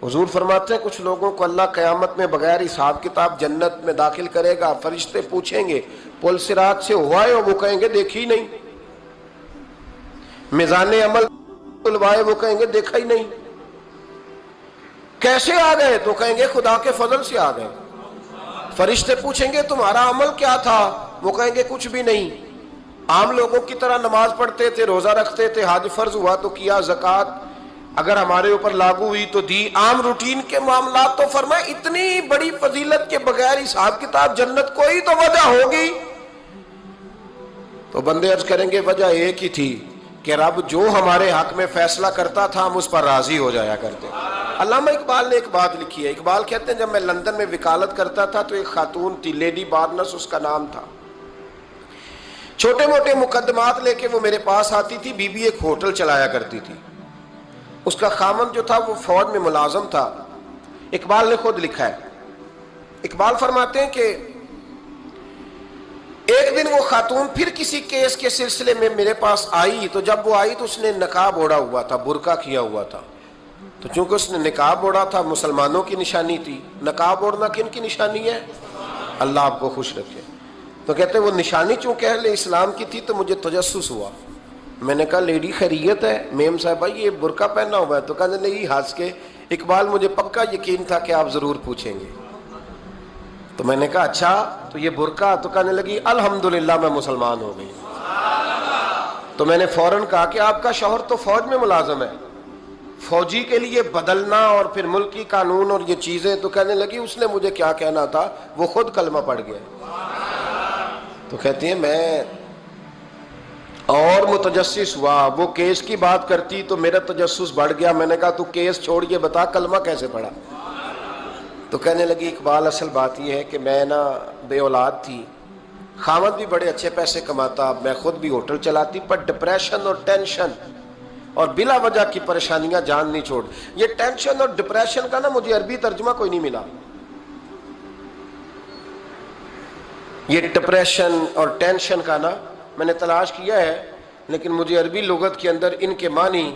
حضور فرماتے ہیں کچھ لوگوں کو اللہ قیامت میں بغیر حساب کتاب جنت میں داخل کرے گا، فرشتے پوچھیں گے پل صراط سے ہوا ہے؟ وہ کہیں گے دیکھی نہیں۔ میزان عمل تلوائے؟ وہ کہیں گے دیکھا ہی نہیں۔ کیسے آ گئے؟ تو کہیں گے خدا کے فضل سے آ گئے۔ فرشتے پوچھیں گے تمہارا عمل کیا تھا؟ وہ کہیں گے کچھ بھی نہیں، عام لوگوں کی طرح نماز پڑھتے تھے، روزہ رکھتے تھے، حج فرض ہوا تو کیا، زکوٰۃ اگر ہمارے اوپر لاگو ہوئی تو دی، عام روٹین کے معاملات۔ تو فرمایا اتنی بڑی فضیلت کے بغیر حساب کتاب جنت، کوئی تو وجہ ہوگی۔ تو بندے عرض کریں گے وجہ ایک ہی تھی کہ رب جو ہمارے حق میں فیصلہ کرتا تھا ہم اس پر راضی ہو جایا کرتے۔ علامہ اقبال نے ایک بات لکھی ہے، اقبال کہتے ہیں جب میں لندن میں وکالت کرتا تھا تو ایک خاتون تھی، لیڈی بارنس اس کا نام تھا، چھوٹے موٹے مقدمات لے کے وہ میرے پاس آتی تھی۔ بی بی ایک ہوٹل چلایا کرتی تھی، اس کا خامند جو تھا وہ فوج میں ملازم تھا۔ اقبال نے خود لکھا ہے، اقبال فرماتے ہیں کہ ایک دن وہ خاتون پھر کسی کیس کے سلسلے میں میرے پاس آئی، تو جب وہ آئی تو اس نے نقاب اوڑھا ہوا تھا، برقع کیا ہوا تھا۔ تو چونکہ اس نے نقاب اوڑھا تھا مسلمانوں کی نشانی تھی، نقاب اوڑھنا کن کی نشانی ہے؟ اللہ آپ کو خوش رکھے۔ تو کہتے ہیں وہ نشانی چونکہ اہل اسلام کی تھی تو مجھے تجسس ہوا۔ میں نے کہا لیڈی خیریت ہے؟ میم صاحبہ یہ برقع پہنا ہوا ہے؟ تو کہنے لگی ہنس کے اقبال مجھے پکا یقین تھا کہ آپ ضرور پوچھیں گے۔ تو میں نے کہا اچھا تو یہ برقع؟ تو کہنے لگی الحمدللہ میں مسلمان ہو گئی۔ تو میں نے فوراً کہا کہ آپ کا شوہر تو فوج میں ملازم ہے، فوجی کے لیے بدلنا اور پھر ملکی قانون اور یہ چیزیں۔ تو کہنے لگی اس نے مجھے کیا کہنا تھا، وہ خود کلمہ پڑھ گیا۔ تو کہتی ہیں میں اور متجسس ہوا، وہ کیس کی بات کرتی تو میرا تجسس بڑھ گیا۔ میں نے کہا تو کیس چھوڑ کے بتا کلمہ کیسے پڑھا؟ تو کہنے لگی اقبال اصل بات یہ ہے کہ میں نا بے اولاد تھی، خامد بھی بڑے اچھے پیسے کماتا، میں خود بھی ہوٹل چلاتی، پر ڈپریشن اور ٹینشن اور بلا وجہ کی پریشانیاں جان نہیں چھوڑ۔ یہ ٹینشن اور ڈپریشن کا نا مجھے عربی ترجمہ کوئی نہیں ملا۔ یہ ڈپریشن اور ٹینشن کا نا میں نے تلاش کیا ہے، لیکن مجھے عربی لغت کے اندر ان کے معنی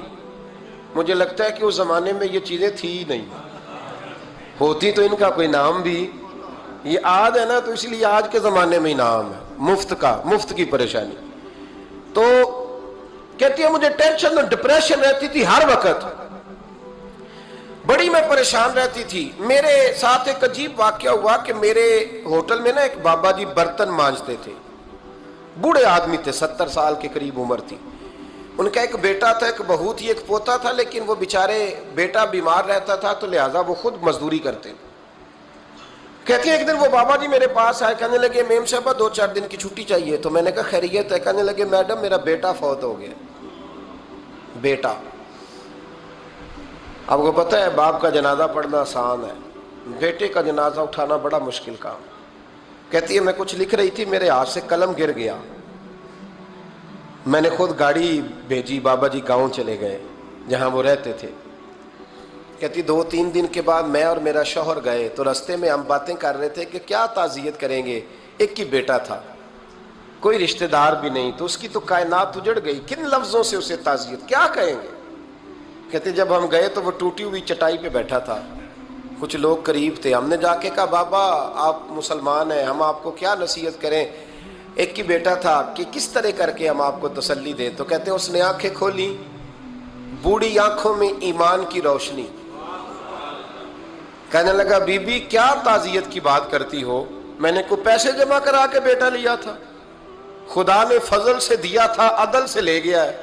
مجھے لگتا ہے کہ اس زمانے میں یہ چیزیں تھی ہی نہیں، ہوتی تو ان کا کوئی نام بھی، یہ آج ہے نا تو اس لیے آج کے زمانے میں ہی نام ہے مفت کا، مفت کی پریشانی۔ تو کہتی ہے مجھے ٹینشن اور ڈپریشن رہتی تھی ہر وقت، بڑی میں پریشان رہتی تھی۔ میرے ساتھ ایک عجیب واقعہ ہوا کہ میرے ہوٹل میں نا ایک بابا جی برتن مانجتے تھے، بوڑھے آدمی تھے، 70 سال کے قریب عمر تھی۔ ان کا ایک بیٹا تھا، ایک بہو تھی، ایک پوتا تھا، لیکن وہ بیچارے بیٹا بیمار رہتا تھا تو لہٰذا وہ خود مزدوری کرتے۔ کہتے ہیں ایک دن وہ بابا جی میرے پاس آئے، کہنے لگے میم صاحبہ 2-4 دن کی چھٹی چاہیے۔ تو میں نے کہا خیریت ہے؟ کہنے لگے میڈم میرا بیٹا فوت ہو گیا۔ بیٹا، آپ کو پتہ ہے باپ کا جنازہ پڑھنا آسان ہے، بیٹے کا جنازہ اٹھانا بڑا مشکل کام۔ کہتی ہے میں کچھ لکھ رہی تھی، میرے ہاتھ سے قلم گر گیا، میں نے خود گاڑی بھیجی، بابا جی گاؤں چلے گئے جہاں وہ رہتے تھے۔ کہتی 2-3 دن کے بعد میں اور میرا شوہر گئے تو رستے میں ہم باتیں کر رہے تھے کہ کیا تعزیت کریں گے، ایک ہی بیٹا تھا، کوئی رشتہ دار بھی نہیں، تو اس کی تو کائنات اجڑ گئی، کن لفظوں سے اسے تعزیت کیا کہیں گے۔ کہتے جب ہم گئے تو وہ ٹوٹی ہوئی چٹائی پہ بیٹھا تھا، کچھ لوگ قریب تھے، ہم نے جا کے کہا بابا آپ مسلمان ہیں، ہم آپ کو کیا نصیحت کریں، ایک ہی بیٹا تھا، کہ کس طرح کر کے ہم آپ کو تسلی دیں۔ تو کہتے ہیں اس نے آنکھیں کھولی، بوڑھی آنکھوں میں ایمان کی روشنی، کہنے لگا بی بی کیا تعزیت کی بات کرتی ہو، میں نے کوئی پیسے جمع کرا کے بیٹا لیا تھا، خدا نے فضل سے دیا تھا، عدل سے لے گیا ہے،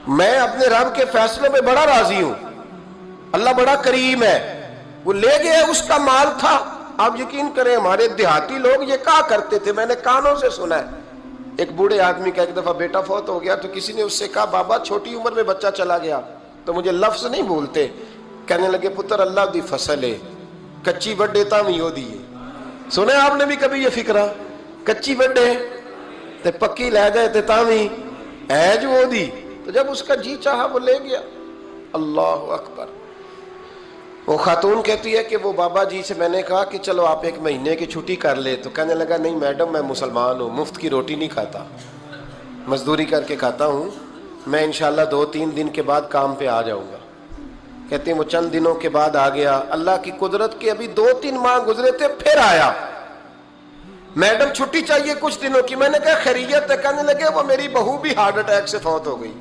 میں اپنے رب کے فیصلوں میں بڑا راضی ہوں، اللہ بڑا کریم ہے، وہ لے گیا، اس کا مال تھا۔ آپ یقین کریں ہمارے دیہاتی لوگ یہ کہا کرتے تھے، میں نے کانوں سے سنا ہے، ایک بوڑھے آدمی کا ایک دفعہ بیٹا فوت ہو گیا تو کسی نے اس سے کہا بابا چھوٹی عمر میں بچہ چلا گیا، تو مجھے لفظ نہیں بھولتے، کہنے لگے پتر اللہ دی فصل ہے، کچی وڈے تاوی ہو دی ہے۔ سنے آپ نے بھی کبھی یہ فکرہ، کچی وڈے تے پکی لے گئے تے تاوی ہے جو ہو دی، تو جب اس کا جی چاہا وہ لے گیا۔ اللہ اکبر۔ وہ خاتون کہتی ہے کہ وہ بابا جی سے میں نے کہا کہ چلو آپ 1 مہینے کی چھٹی کر لے، تو کہنے لگا نہیں میڈم میں مسلمان ہوں، مفت کی روٹی نہیں کھاتا، مزدوری کر کے کھاتا ہوں، میں انشاءاللہ 2-3 دن کے بعد کام پہ آ جاؤں گا۔ کہتے ہیں وہ چند دنوں کے بعد آ گیا، اللہ کی قدرت کے ابھی 2-3 ماہ گزرے تھے، پھر آیا، میڈم چھٹی چاہیے کچھ دنوں کی۔ میں نے کہا خیریت ہے؟ کہنے لگے وہ میری بہو بھی ہارٹ اٹیک سے فوت ہو گئی۔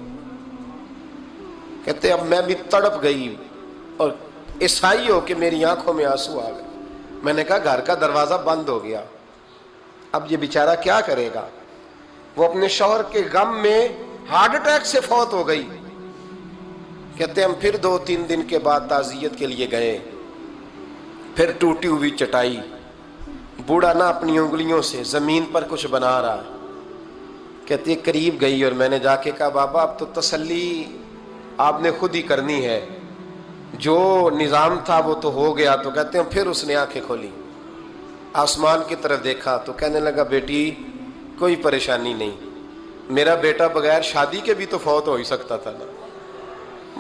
کہتے اب میں بھی تڑپ گئی اور عیسائی ہو کہ میری آنکھوں میں آنسو آ گئے۔ میں نے کہا گھر کا دروازہ بند ہو گیا، اب یہ بیچارہ کیا کرے گا؟ وہ اپنے شوہر کے غم میں ہارٹ اٹیک سے فوت ہو گئی۔ کہتے ہم پھر 2-3 دن کے بعد تعزیت کے لیے گئے، پھر ٹوٹی ہوئی چٹائی، بوڑھا نہ اپنی انگلیوں سے زمین پر کچھ بنا رہا۔ کہتی قریب گئی اور میں نے جا کے کہا بابا اب تو تسلی آپ نے خود ہی کرنی ہے، جو نظام تھا وہ تو ہو گیا۔ تو کہتے ہیں پھر اس نے آنکھیں کھولی، آسمان کی طرف دیکھا تو کہنے لگا بیٹی کوئی پریشانی نہیں، میرا بیٹا بغیر شادی کے بھی تو فوت ہو ہی سکتا تھا نا،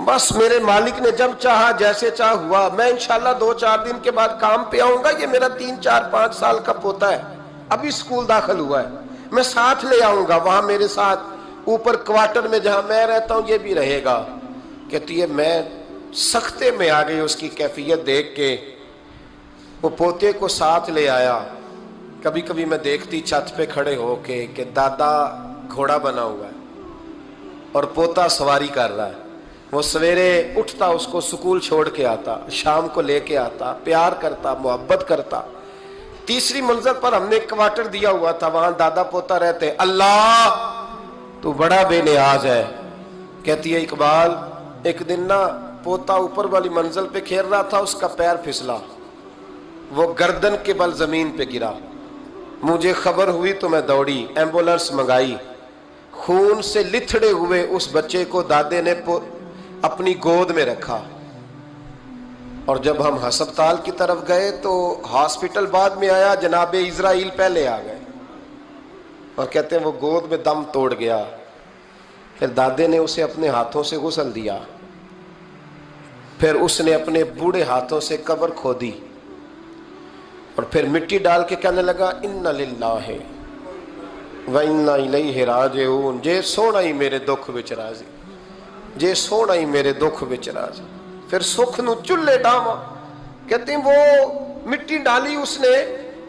بس میرے مالک نے جب چاہا جیسے چاہ ہوا، میں انشاءاللہ 2-4 دن کے بعد کام پہ آؤں گا، یہ میرا 3-4-5 سال کا پوتا ہے، ابھی اسکول داخل ہوا ہے، میں ساتھ لے آؤں گا، وہاں میرے ساتھ اوپر کوارٹر میں جہاں میں رہتا ہوں یہ بھی رہے گا۔ کہتی ہے میں سختے میں آ گئی اس کی کیفیت دیکھ کے، وہ پوتے کو ساتھ لے آیا۔ کبھی کبھی میں دیکھتی چھت پہ کھڑے ہو کے کہ دادا گھوڑا بنا ہوا ہے اور پوتا سواری کر رہا ہے، وہ سویرے اٹھتا اس کو سکول چھوڑ کے آتا، شام کو لے کے آتا، پیار کرتا، محبت کرتا۔ تیسری منزل پر ہم نے کوارٹر دیا ہوا تھا، وہاں دادا پوتا رہتے۔ اللہ تو بڑا بے نیاز ہے۔ کہتی ہے اقبال ایک دن نا پوتا اوپر والی منزل پہ کھیل رہا تھا، اس کا پیر پھسلا، وہ گردن کے بل زمین پہ گرا، مجھے خبر ہوئی تو میں دوڑی، ایمبولینس منگائی، خون سے لتھڑے ہوئے اس بچے کو دادے نے اپنی گود میں رکھا، اور جب ہم ہسپتال کی طرف گئے تو ہاسپٹل بعد میں آیا، جناب اسرائیل پہلے آ گئے، اور کہتے ہیں وہ گود میں دم توڑ گیا۔ پھر دادے نے اسے اپنے ہاتھوں سے غسل دیا، پھر اس نے اپنے بوڑھے ہاتھوں سے قبر کھودی، اور پھر مٹی ڈال کے کہنے لگا اِنَّ لِلَّهِ وَإِنَّا إِلَيْهِ رَاجِعُونَ، جے سونا ہی میرے دکھ وچ راضی، جے سونا ہی میرے دکھ وچ راضی۔ پھر سکھ نو چلے ڈاما۔ کہتے ہیں وہ مٹی ڈالی اس نے،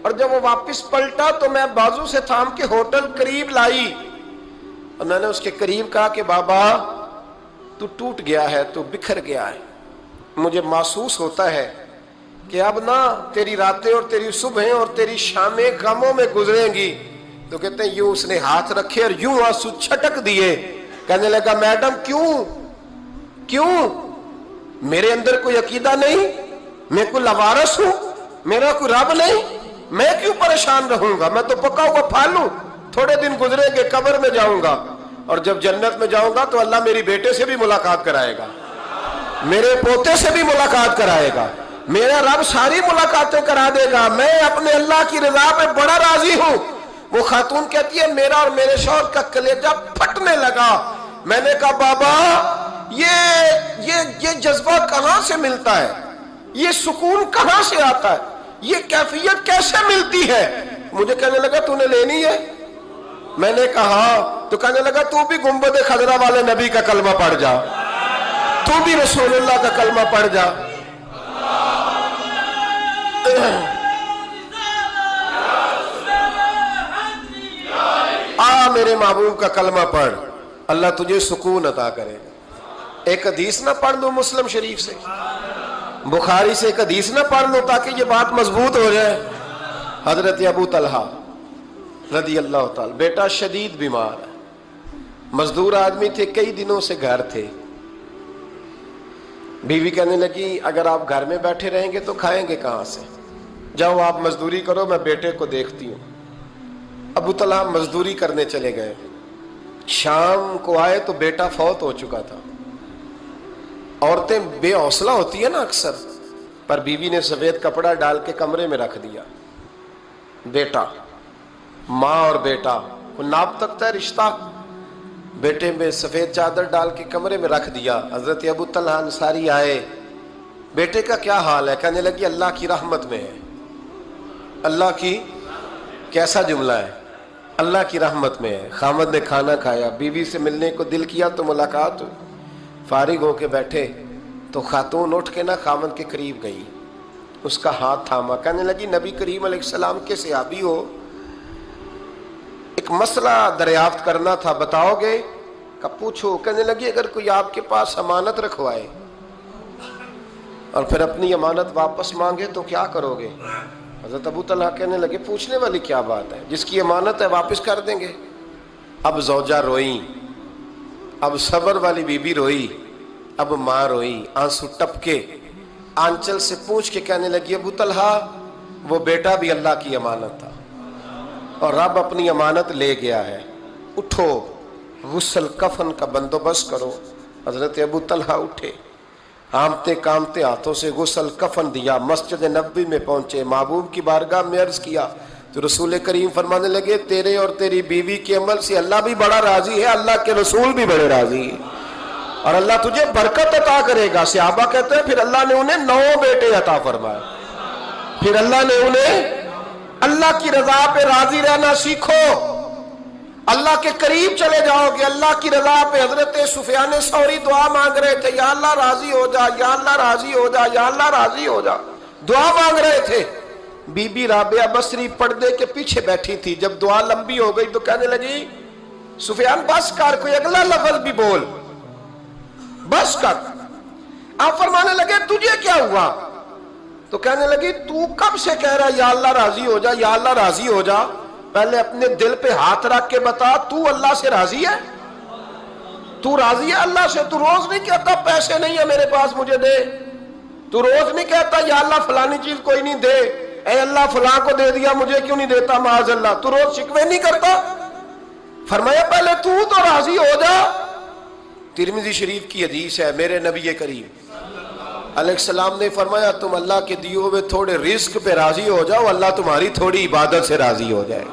اور جب وہ واپس پلٹا تو میں بازو سے تھام کے ہوٹل قریب لائی، اور میں نے اس کے قریب کہا کہ بابا تو ٹوٹ گیا ہے، تو بکھر گیا ہے، مجھے محسوس ہوتا ہے کہ اب نہ تیری راتیں اور تیری صبحیں اور تیری شامیں غموں میں گزریں گی۔ تو کہتے ہیں یوں اس نے ہاتھ رکھے اور یوں آنسو چھٹک دیے۔ کہنے لگا میڈم کیوں میرے اندر کوئی عقیدہ نہیں، میں کوئی لوارث ہوں، میرا کوئی رب نہیں، میں کیوں پریشان رہوں گا، میں تو پکا ہوا پھل ہوں، تھوڑے دن گزریں گے قبر میں جاؤں گا، اور جب جنت میں جاؤں گا تو اللہ میری بیٹے سے بھی ملاقات کرائے گا، میرے پوتے سے بھی ملاقات کرائے گا، میرا رب ساری ملاقاتیں کرا دے گا، میں اپنے اللہ کی رضا پہ بڑا راضی ہوں۔ وہ خاتون کہتی ہے میرا اور میرے شوہر کا کلیجہ پھٹنے لگا۔ میں نے کہا بابا یہ جذبہ کہاں سے ملتا ہے، یہ سکون کہاں سے آتا ہے، یہ کیفیت کیسے ملتی ہے؟ مجھے کہنے لگا تو نے لینی ہے؟ میں نے کہا، تو کہنے لگا تو بھی گنبد خضرا والے نبی کا کلمہ پڑھ جا، تو بھی رسول اللہ کا کلمہ پڑھ جا۔ میرے محبوب کا کلمہ پڑھ، اللہ تجھے سکون عطا کرے۔ ایک حدیث نہ پڑھ لوں مسلم شریف سے، بخاری سے ایک حدیث نہ پڑھ لوں تاکہ یہ بات مضبوط ہو جائے۔ حضرت ابو طلحہ رضی اللہ تعالی، بیٹا شدید بیمار ہے، مزدور آدمی تھے، کئی دنوں سے گھر تھے، بیوی کہنے لگی اگر آپ گھر میں بیٹھے رہیں گے تو کھائیں گے کہاں سے، جاؤ آپ مزدوری کرو، میں بیٹے کو دیکھتی ہوں۔ ابو طلحہ مزدوری کرنے چلے گئے، شام کو آئے تو بیٹا فوت ہو چکا تھا۔ عورتیں بے حوصلہ ہوتی ہیں نا اکثر، پر بیوی نے سفید کپڑا ڈال کے کمرے میں رکھ دیا۔ بیٹا، ماں اور بیٹا کو ناپ تک ہے رشتہ، بیٹے میں سفید چادر ڈال کے کمرے میں رکھ دیا۔ حضرت ابو طلحہ انصاری آئے، بیٹے کا کیا حال ہے؟ کہنے لگی اللہ کی رحمت میں ہے۔ اللہ کی، کیسا جملہ ہے، اللہ کی رحمت میں ہے۔ خامد نے کھانا کھایا، بیوی سے ملنے کو دل کیا تو ملاقات ہوئی، فارغ ہو کے بیٹھے تو خاتون اٹھ کے نا خاوند کے قریب گئی، اس کا ہاتھ تھاما، کہنے لگی نبی کریم علیہ السلام کے صحابی ہو، ایک مسئلہ دریافت کرنا تھا، بتاؤ گے؟ کہ پوچھو۔ کہنے لگی اگر کوئی آپ کے پاس امانت رکھوائے اور پھر اپنی امانت واپس مانگے تو کیا کرو گے؟ حضرت ابو طلحہ کہنے لگے پوچھنے والی کیا بات ہے، جس کی امانت ہے واپس کر دیں گے۔ اب زوجہ روئی، اب صبر والی بی بی روئی، اب ماں روئی، آنسو ٹپکے، آنچل سے پوچھ کے کہنے لگی ابو طلحہ وہ بیٹا بھی اللہ کی امانت تھا اور رب اپنی امانت لے گیا ہے، اٹھو غسل کفن کا بندوبست کرو۔ حضرت ابو طلحہ اٹھے، ہامتے کامتے ہاتھوں سے غسل کفن دیا، مسجد نبوی میں پہنچے، محبوب کی بارگاہ میں عرض کیا تو رسول کریم فرمانے لگے تیرے اور تیری بیوی کے عمل سے اللہ بھی بڑا راضی ہے، اللہ کے رسول بھی بڑے راضی ہیں اور اللہ تجھے برکت عطا کرے گا۔ صحابہ کہتے ہیں پھر اللہ نے انہیں 9 بیٹے عطا فرمائے، پھر اللہ نے انہیں اللہ کی رضا پہ راضی رہنا سیکھو، اللہ کے قریب چلے جاؤ گے اللہ کی رضا پہ۔ حضرت سفیان ثوری دعا مانگ رہے تھے، یا اللہ راضی ہو جا، یا اللہ راضی ہو جا، یا اللہ راضی ہو جا، دعا مانگ رہے تھے۔ بی بی رابعہ بصری پردے کے پیچھے بیٹھی تھی، جب دعا لمبی ہو گئی تو کہنے لگی سفیان بس کر، کوئی اگلا لفظ بھی بول، بس کر۔ آپ فرمانے لگے تجھے کیا ہوا؟ تو کہنے لگی تو کب سے کہہ رہا یا اللہ راضی ہو جا، یا اللہ راضی ہو جا، پہلے اپنے دل پہ ہاتھ رکھ کے بتا تو اللہ سے راضی ہے؟ تو راضی ہے اللہ سے؟ تو روز نہیں کہتا پیسے نہیں ہے میرے پاس مجھے دے، تو روز نہیں کہتا یا اللہ فلانی چیز کوئی نہیں دے، اے اللہ فلاں کو دے دیا مجھے کیوں نہیں دیتا معاذ اللہ، تو روز شکوے نہیں کرتا؟ فرمایا پہلے تو راضی ہو جا۔ ترمذی شریف کی حدیث ہے، میرے نبی کریم علیہ السلام نے فرمایا تم اللہ کے دیے ہوئے تھوڑے رزق پہ راضی ہو جاؤ، اللہ تمہاری تھوڑی عبادت سے راضی ہو جائے۔